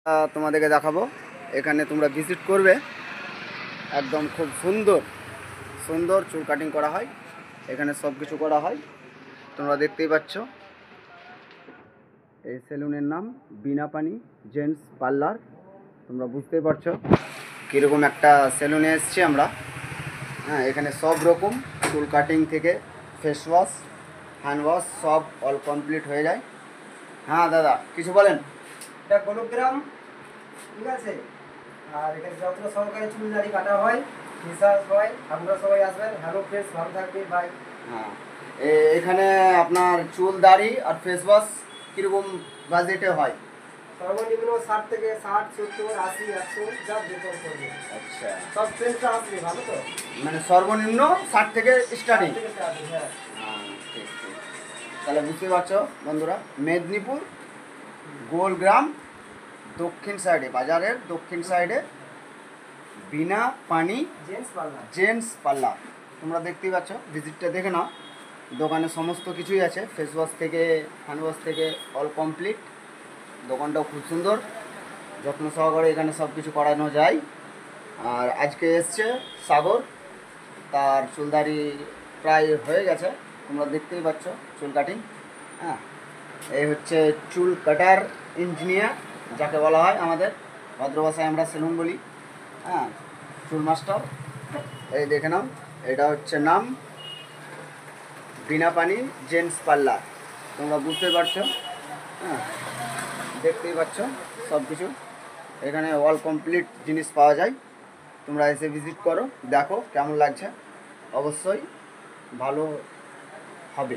তোমাদেরকে দেখাবো। এখানে তোমরা ভিজিট করবে, একদম খুব সুন্দর সুন্দর চুল কাটিং করা হয়। এখানে সব কিছু করা হয়, তোমরা দেখতেই পাচ্ছ। এই সেলুনের নাম বিনাপানি জেন্টস পার্লার। তোমরা বুঝতেই পারছো কীরকম একটা সেলুনে এসেছি আমরা। হ্যাঁ, এখানে সব রকম চুল কাটিং থেকে ফেস ওয়াশ, হ্যান্ড ওয়াশ সব অল কমপ্লিট হয়ে যায়। হ্যাঁ দাদা, কিছু বলেন। এটা গোলগ্রাম, ঠিক আছে। আর এখানে যত্ন সহকারে চুল দাড়ি কাটা হয়, রিসার্চ হয়। আপনারা সবাই আসবেন। হ্যালো ফ্রেন্ডস, ভালো থাকবেন, বাই। হ্যাঁ, এখানে আপনার চুল দাড়ি আর ফেস ওয়াশ কীরকম বাজেটে হয়? সর্বনিম্ন 60 থেকে 60, 70, 80, 100 যা বেতন করবে। আচ্ছা, সব ফ্রেন্ডসরা আসবে, ভালো তো? মানে সর্বনিম্ন 60 থেকে স্টার্টিং। 60 থেকে starting, হ্যাঁ। হ্যাঁ, ঠিক ঠিক। তাহলে বুঝতে পারছো বন্ধুরা, মেদিনীপুর গোলগ্রাম দক্ষিণ সাইডে, বাজারের দক্ষিণ সাইডে বিনা পানি জেন্টস পার্লার। Gents parlour. তোমরা দেখতেই পাচ্ছ, ভিজিটটা দেখে নাও। দোকানে সমস্ত কিছুই আছে, ফেস ওয়াশ থেকে হ্যান্ড ওয়াশ থেকে অল কমপ্লিট। দোকানটাও খুব সুন্দর, যত্ন সহকারে এখানে সব কিছু করানো যায়। আর আজকে এসছে সাগর, তার চুলদারি প্রায় হয়ে গেছে। তোমরা দেখতেই পাচ্ছ চুল কাটিং। হ্যাঁ, এই হচ্ছে চুল কাটার ইঞ্জিনিয়ার, যাকে বলা হয় আমাদের ভদ্র ভাষায় আমরা সেলুন বলি। হ্যাঁ, চুল মাস্টার। এই দেখে নাও, এটা হচ্ছে নাম বিনা পানি জেন্টস পার্লার। তোমরা বুঝতে পারছো। হ্যাঁ, দেখতেই পাচ্ছ সব কিছু। এখানে অল কমপ্লিট জিনিস পাওয়া যায়। তোমরা এসে ভিজিট করো, দেখো কেমন লাগছে। অবশ্যই ভালো হবে।